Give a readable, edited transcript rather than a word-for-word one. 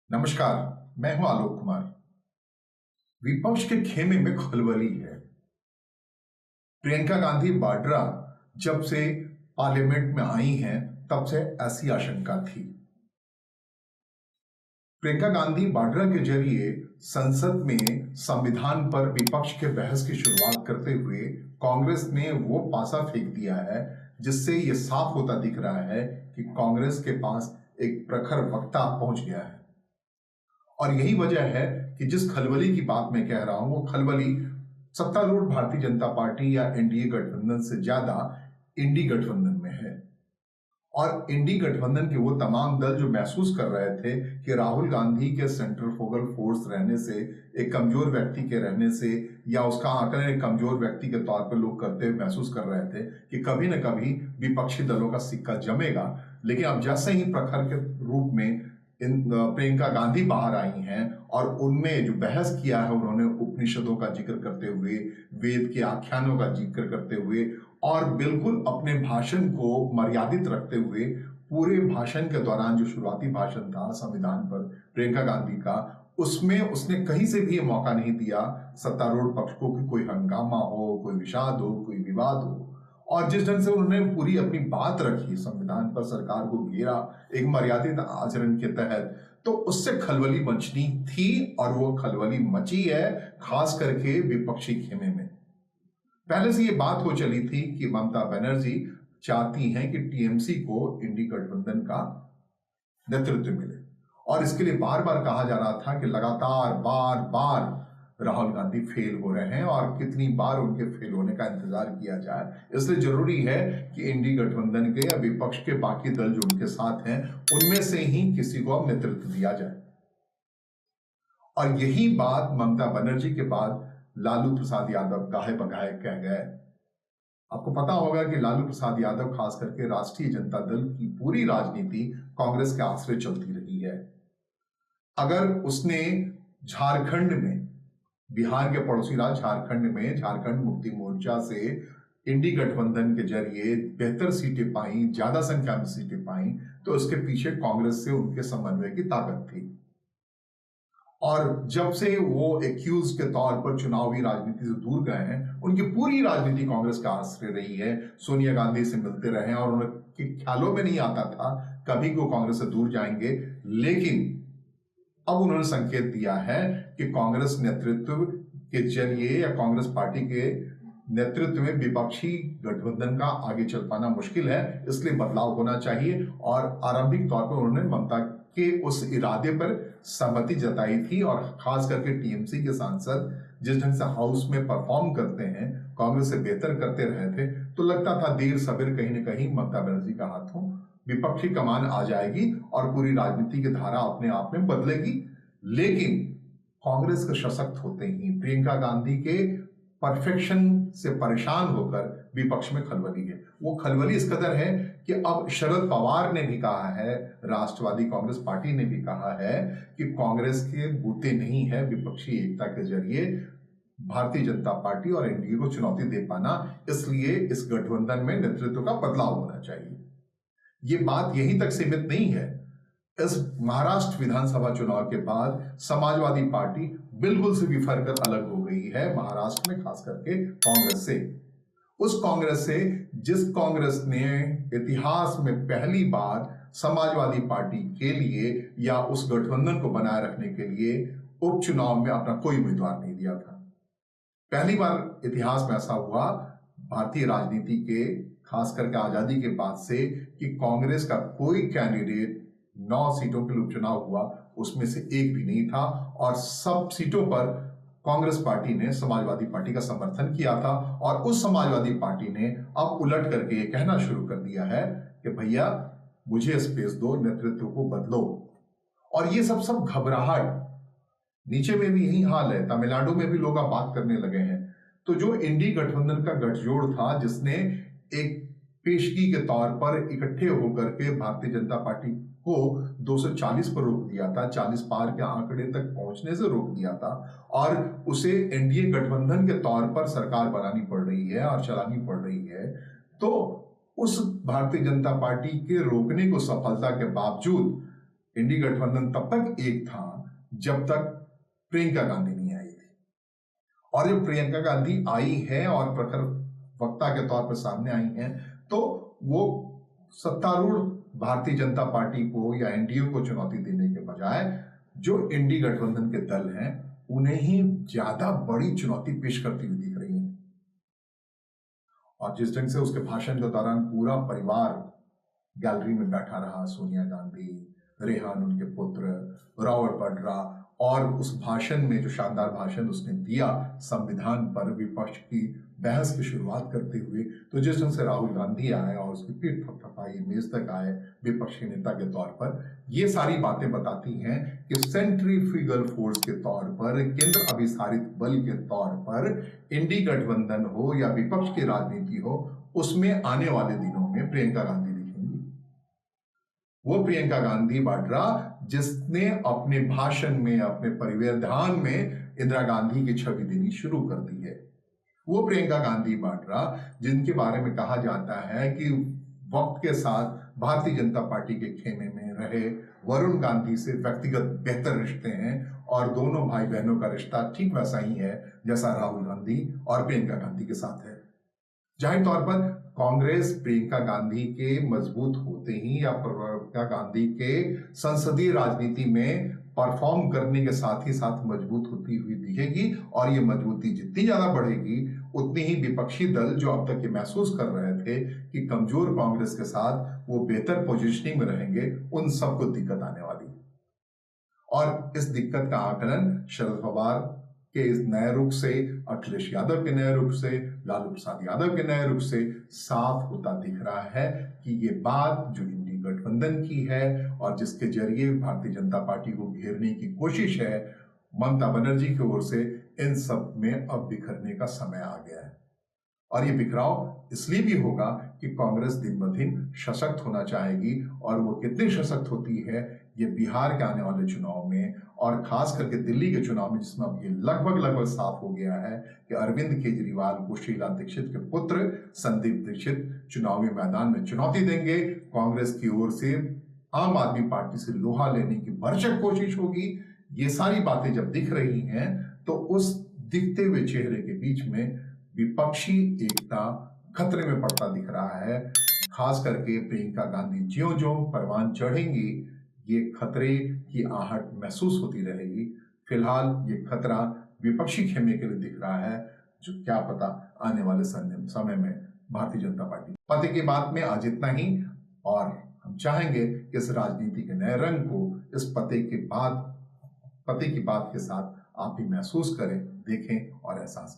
नमस्कार। मैं हूं आलोक कुमार। विपक्ष के खेमे में खलबली है। प्रियंका गांधी वाड्रा जब से पार्लियामेंट में आई हैं तब से ऐसी आशंका थी। प्रियंका गांधी वाड्रा के जरिए संसद में संविधान पर विपक्ष के बहस की शुरुआत करते हुए कांग्रेस ने वो पासा फेंक दिया है जिससे ये साफ होता दिख रहा है कि कांग्रेस के पास एक प्रखर वक्ता पहुंच गया है। और यही वजह है कि जिस खलबली की बात मैं कह रहा हूं वो खलबली सत्तारूढ़ भारतीय जनता पार्टी या एनडीए गठबंधन से ज्यादा इंडी गठबंधन में है। और इंडी गठबंधन के वो तमाम दल जो महसूस कर रहे थे कि राहुल गांधी के सेंट्रल फोकल फोर्स रहने से, एक कमजोर व्यक्ति के रहने से, या उसका आकलन एक कमजोर व्यक्ति के तौर पर लोग करते हुए महसूस कर रहे थे कि कभी न कभी विपक्षी दलों का सिक्का जमेगा। लेकिन अब जैसे ही प्रखर के रूप में प्रियंका गांधी बाहर आई हैं और उनमें जो बहस किया है, उन्होंने उपनिषदों का जिक्र करते हुए, वेद के आख्यानों का जिक्र करते हुए और बिल्कुल अपने भाषण को मर्यादित रखते हुए पूरे भाषण के दौरान जो शुरुआती भाषण था संविधान पर प्रियंका गांधी का, उसमें उसने कहीं से भी ये मौका नहीं दिया सत्तारूढ़ पक्ष को कि कोई हंगामा हो, कोई विषाद हो, कोई विवाद हो। और जिस ढंग से उन्होंने पूरी अपनी बात रखी, संविधान पर सरकार को घेरा एक मर्यादित आचरण के तहत, तो उससे खलबली मचनी थी और वो खलबली मची है, खास करके विपक्षी खेमे में। पहले से ये बात हो चली थी कि ममता बनर्जी चाहती हैं कि टीएमसी को इंडी गठबंधन का नेतृत्व मिले, और इसके लिए बार बार कहा जा रहा था कि लगातार बार बार राहुल गांधी फेल हो रहे हैं और कितनी बार उनके फेल होने का इंतजार किया जाए। इसलिए जरूरी है कि इंडी गठबंधन के या विपक्ष के बाकी दल जो उनके साथ हैं उनमें से ही किसी को अब नेतृत्व दिया जाए। और यही बात ममता बनर्जी के बाद लालू प्रसाद यादव गाहे बगाहे कह गए। आपको पता होगा कि लालू प्रसाद यादव खास करके राष्ट्रीय जनता दल की पूरी राजनीति कांग्रेस के आश्रय चलती रही है। अगर उसने झारखंड में, बिहार के पड़ोसी राज्य झारखंड में झारखंड मुक्ति मोर्चा से इंडी गठबंधन के जरिए बेहतर सीटें पाई, ज्यादा संख्या में सीटें पाई, तो उसके पीछे कांग्रेस से उनके समन्वय की ताकत थी। और जब से वो एक्यूज के तौर पर चुनावी राजनीति से दूर गए हैं, उनकी पूरी राजनीति कांग्रेस का आश्रय रही है। सोनिया गांधी से मिलते रहे और उनके ख्यालों में नहीं आता था कभी को कांग्रेस से दूर जाएंगे। लेकिन अब उन्होंने संकेत दिया है कि कांग्रेस नेतृत्व के जरिए या कांग्रेस पार्टी के नेतृत्व में विपक्षी गठबंधन का आगे चल पाना मुश्किल है, इसलिए बदलाव होना चाहिए। और आरंभिक तौर पर उन्होंने ममता के उस इरादे पर सहमति जताई थी। और खास करके टीएमसी के सांसद जिस ढंग से हाउस में परफॉर्म करते हैं, कांग्रेस से बेहतर करते रहे थे, तो लगता था देर सवेर कहीं ना कहीं ममता बनर्जी का हाथों विपक्षी कमान आ जाएगी और पूरी राजनीति की धारा अपने आप में बदलेगी। लेकिन कांग्रेस के सशक्त होते ही प्रियंका गांधी के परफेक्शन से परेशान होकर विपक्ष में खलबली है। वो खलबली इस कदर है कि अब शरद पवार ने भी कहा है, राष्ट्रवादी कांग्रेस पार्टी ने भी कहा है कि कांग्रेस के बूते नहीं है विपक्षी एकता के जरिए भारतीय जनता पार्टी और एनडीए को चुनौती दे पाना, इसलिए इस गठबंधन में नेतृत्व का बदलाव होना चाहिए। ये बात यहीं तक सीमित नहीं है। इस महाराष्ट्र विधानसभा चुनाव के बाद समाजवादी पार्टी बिल्कुल से बिफर कर अलग हो गई है महाराष्ट्र में, खास करके कांग्रेस से। उस कांग्रेस से जिस कांग्रेस ने इतिहास में पहली बार समाजवादी पार्टी के लिए या उस गठबंधन को बनाए रखने के लिए उपचुनाव में अपना कोई उम्मीदवार नहीं दिया था। पहली बार इतिहास में ऐसा हुआ भारतीय राजनीति के, खास करके आजादी के बाद से, कि कांग्रेस का कोई कैंडिडेट 9 सीटों के लिए उपचुनाव हुआ, उसमें से एक भी नहीं था। और सब सीटों पर कांग्रेस पार्टी ने समाजवादी पार्टी का समर्थन किया था। और उस समाजवादी पार्टी ने अब उलट करके ये कहना शुरू कर दिया है कि भैया मुझे स्पेस दो, नेतृत्व को बदलो। और ये सब घबराहट नीचे में भी यही हाल है। तमिलनाडु में भी लोग अब बात करने लगे हैं। तो जो इंडी गठबंधन का गठजोड़ था, जिसने एक पेशगी के तौर पर इकट्ठे होकर के भारतीय जनता पार्टी को 240 पर रोक दिया था, 40 पार के आंकड़े तक पहुंचने से रोक दिया था, और उसे एनडीए गठबंधन के तौर पर सरकार बनानी पड़ रही है और चलानी पड़ रही है, तो उस भारतीय जनता पार्टी के रोकने को सफलता के बावजूद इंडी गठबंधन तब तक एक था जब तक प्रियंका गांधी नहीं आई थी। और जब प्रियंका गांधी आई है और प्रखर वक्ता के तौर पर सामने आई हैं, तो वो सत्तारूढ़ भारतीय जनता पार्टी को या एनडीए को चुनौती देने के बजाय जो इंडी गठबंधन के दल हैं उन्हें ही ज्यादा बड़ी चुनौती पेश करती हुई दिख रही है। और जिस ढंग से उसके भाषण के दौरान पूरा परिवार गैलरी में बैठा रहा, सोनिया गांधी, रेहान उनके पुत्र, रॉबर्ट वाड्रा, और उस भाषण में जो शानदार भाषण उसने दिया संविधान पर विपक्ष की बहस की शुरुआत करते हुए, तो जिस ढंग से राहुल गांधी आए और उसकी पीठ थपथपाई, मेज तक आए विपक्ष के नेता के तौर पर, ये सारी बातें बताती हैं कि सेंट्रीफ्यूगल फोर्स के तौर पर, केंद्र अभिसारित बल के तौर पर इंडी गठबंधन हो या विपक्ष की राजनीति हो, उसमें आने वाले दिनों में प्रियंका गांधी दिखेंगी। वो प्रियंका गांधी वाड्रा जिसने अपने भाषण में, अपने परिवेधान में इंदिरा गांधी की छवि देनी शुरू कर दी है। वो प्रियंका गांधी वाड्रा जिनके बारे में कहा जाता है कि वक्त के साथ भारतीय जनता पार्टी के खेमे में रहे वरुण गांधी से व्यक्तिगत बेहतर रिश्ते हैं और दोनों भाई बहनों का रिश्ता ठीक वैसा ही है जैसा राहुल गांधी और प्रियंका गांधी के साथ है। जाहिर तौर पर कांग्रेस प्रियंका गांधी के मजबूत होते ही या प्रियंका गांधी के संसदीय राजनीति में परफॉर्म करने के साथ ही साथ मजबूत होती हुई दिखेगी, और ये मजबूती जितनी ज्यादा बढ़ेगी उतनी ही विपक्षी दल जो अब तक ये महसूस कर रहे थे कि कमजोर कांग्रेस के साथ वो बेहतर पोजीशनिंग में रहेंगे, उन सबको दिक्कत आने वाली है। और इस दिक्कत का आकलन शरद पवार के इस नए रुख से, अखिलेश यादव के नए रुख से, लालू प्रसाद यादव के नए रुख से साफ होता दिख रहा है कि ये बात जो इंडी गठबंधन की है और जिसके जरिए भारतीय जनता पार्टी को घेरने की कोशिश है ममता बनर्जी की ओर से, इन सब में अब बिखरने का समय आ गया है। और ये बिखराव इसलिए भी होगा कि कांग्रेस दिन ब दिन सशक्त होना चाहेगी, और वो कितनी सशक्त होती है ये बिहार के आने वाले चुनाव में और खास करके दिल्ली के चुनाव में, जिसमें अब ये लगभग साफ हो गया है कि अरविंद केजरीवाल को शीला दीक्षित के पुत्र संदीप दीक्षित चुनावी मैदान में चुनौती देंगे। कांग्रेस की ओर से आम आदमी पार्टी से लोहा लेने की भरसक कोशिश होगी। ये सारी बातें जब दिख रही हैं तो उस दिखते हुए चेहरे के बीच में विपक्षी एकता खतरे में पड़ता दिख रहा है। खास करके प्रियंका गांधी ज्यों-ज्यों परवान चढ़ेंगी, ये खतरे की आहट महसूस होती रहेगी। फिलहाल ये खतरा विपक्षी खेमे के लिए दिख रहा है, जो क्या पता आने वाले समय में भारतीय जनता पार्टी। पते की बात में आज इतना ही, और हम चाहेंगे कि इस राजनीति के नए रंग को इस पते की बात के साथ आप भी महसूस करें, देखें और एहसास करें।